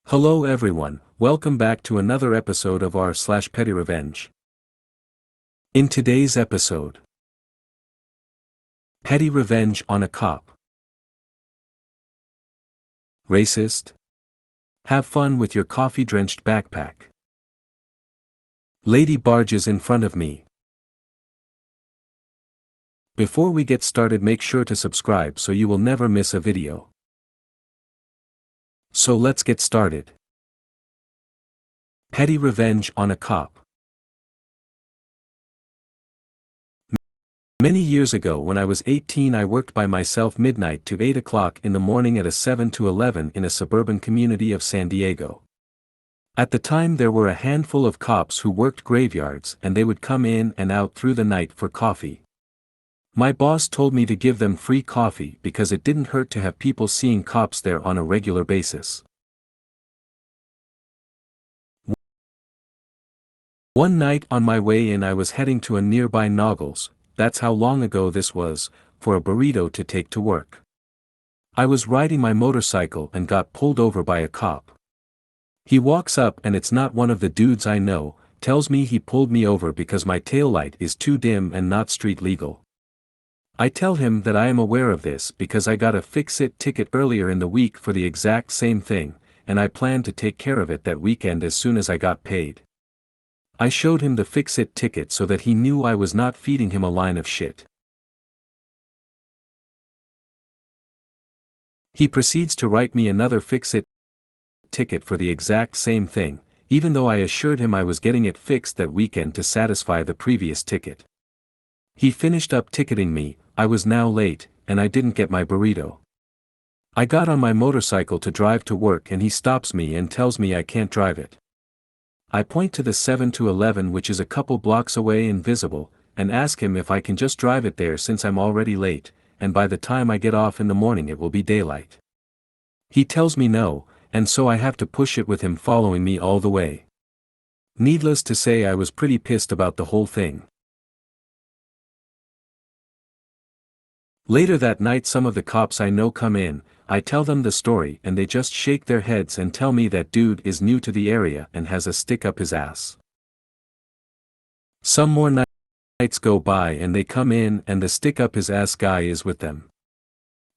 Hello everyone, welcome back to another episode of r Petty Revenge. In today's episode, Petty Revenge on a Cop. Racist? Have fun with your coffee-drenched backpack. Lady barges in front of me. Before we get started, make sure to subscribe so you will never miss a video. So let's get started. Petty Revenge on a Cop. Many years ago when I was 18, I worked by myself midnight to 8 o'clock in the morning at a 7-Eleven in a suburban community of San Diego. At the time there were a handful of cops who worked graveyards and they would come in and out through the night for coffee. My boss told me to give them free coffee because it didn't hurt to have people seeing cops there on a regular basis. One night on my way in I was heading to a nearby Noggles, that's how long ago this was, for a burrito to take to work. I was riding my motorcycle and got pulled over by a cop. He walks up and it's not one of the dudes I know, tells me he pulled me over because my taillight is too dim and not street legal. I tell him that I am aware of this because I got a fix-it ticket earlier in the week for the exact same thing, and I planned to take care of it that weekend as soon as I got paid. I showed him the fix-it ticket so that he knew I was not feeding him a line of shit. He proceeds to write me another fix-it ticket for the exact same thing, even though I assured him I was getting it fixed that weekend to satisfy the previous ticket. He finished up ticketing me, I was now late, and I didn't get my burrito. I got on my motorcycle to drive to work and he stops me and tells me I can't drive it. I point to the 7-Eleven which is a couple blocks away and visible, and ask him if I can just drive it there since I'm already late, and by the time I get off in the morning it will be daylight. He tells me no, and so I have to push it with him following me all the way. Needless to say I was pretty pissed about the whole thing. Later that night some of the cops I know come in, I tell them the story and they just shake their heads and tell me that dude is new to the area and has a stick up his ass. Some more nights go by and they come in and the stick up his ass guy is with them.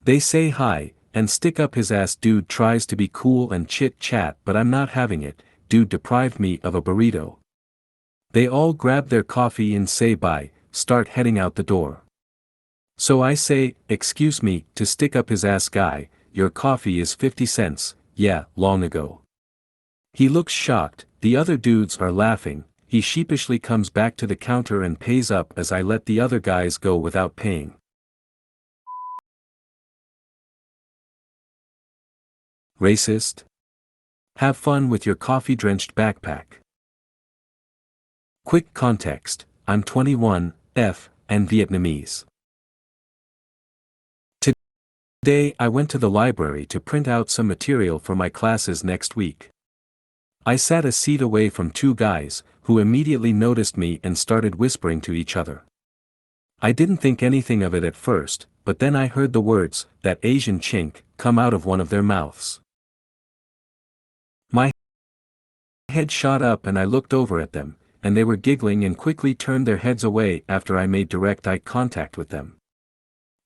They say hi, and stick up his ass dude tries to be cool and chit chat but I'm not having it, dude deprived me of a burrito. They all grab their coffee and say bye, start heading out the door. So I say, excuse me, to stick up his ass guy, your coffee is 50 cents, yeah, long ago. He looks shocked, the other dudes are laughing, he sheepishly comes back to the counter and pays up as I let the other guys go without paying. Racist? Have fun with your coffee-drenched backpack. Quick context, I'm 21, and Vietnamese. Today I went to the library to print out some material for my classes next week. I sat a seat away from two guys, who immediately noticed me and started whispering to each other. I didn't think anything of it at first, but then I heard the words, "that Asian chink," come out of one of their mouths. My head shot up and I looked over at them, and they were giggling and quickly turned their heads away after I made direct eye contact with them.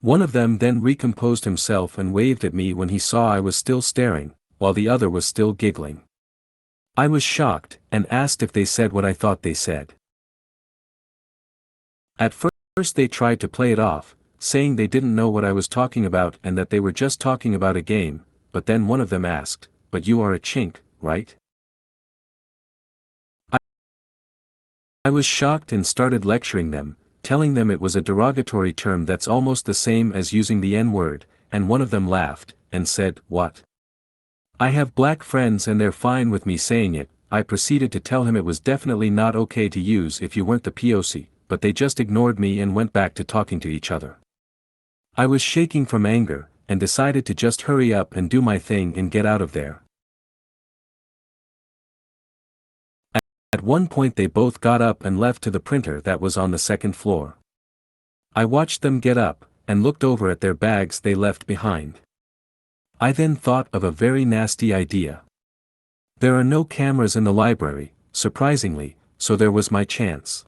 One of them then recomposed himself and waved at me when he saw I was still staring, while the other was still giggling. I was shocked, and asked if they said what I thought they said. At first they tried to play it off, saying they didn't know what I was talking about and that they were just talking about a game, but then one of them asked, "But you are a chink, right?" I was shocked and started lecturing them, telling them it was a derogatory term that's almost the same as using the N-word, and one of them laughed, and said, "What? I have black friends and they're fine with me saying it." I proceeded to tell him it was definitely not okay to use if you weren't the POC, but they just ignored me and went back to talking to each other. I was shaking from anger, and decided to just hurry up and do my thing and get out of there. At one point they both got up and left to the printer that was on the second floor. I watched them get up, and looked over at their bags they left behind. I then thought of a very nasty idea. There are no cameras in the library, surprisingly, so there was my chance.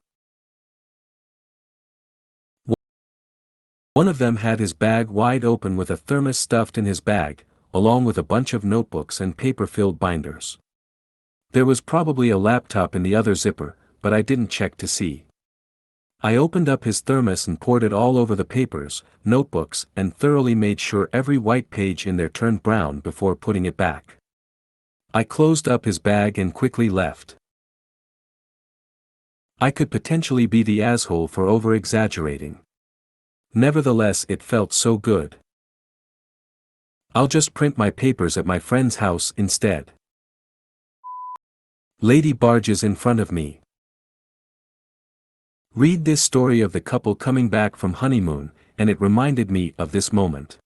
One of them had his bag wide open with a thermos stuffed in his bag, along with a bunch of notebooks and paper-filled binders. There was probably a laptop in the other zipper, but I didn't check to see. I opened up his thermos and poured it all over the papers, notebooks, and thoroughly made sure every white page in there turned brown before putting it back. I closed up his bag and quickly left. I could potentially be the asshole for over-exaggerating. Nevertheless, it felt so good. I'll just print my papers at my friend's house instead. Lady barges in front of me. Read this story of the couple coming back from honeymoon, and it reminded me of this moment.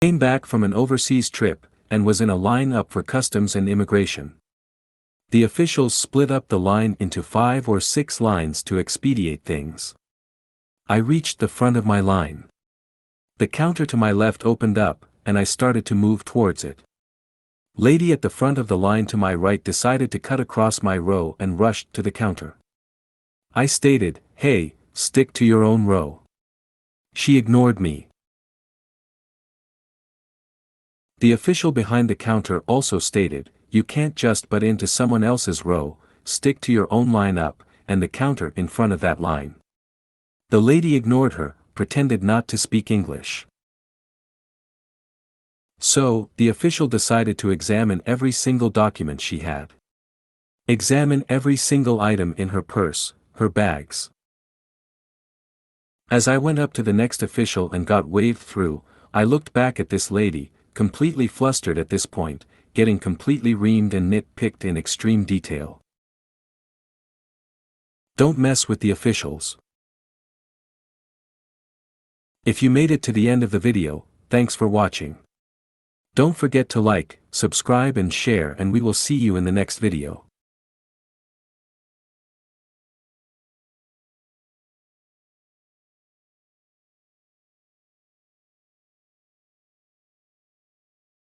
Came back from an overseas trip, and was in a line up for customs and immigration. The officials split up the line into 5 or 6 lines to expedite things. I reached the front of my line. The counter to my left opened up, and I started to move towards it. Lady at the front of the line to my right decided to cut across my row and rushed to the counter. I stated, "Hey, stick to your own row." She ignored me. The official behind the counter also stated, "You can't just butt into someone else's row, stick to your own line up, and the counter in front of that line." The lady ignored her, pretended not to speak English. So, the official decided to examine every single document she had. Examine every single item in her purse, her bags. As I went up to the next official and got waved through, I looked back at this lady, completely flustered at this point, getting completely reamed and nit-picked in extreme detail. Don't mess with the officials. If you made it to the end of the video, thanks for watching. Don't forget to like, subscribe and share, and we will see you in the next video.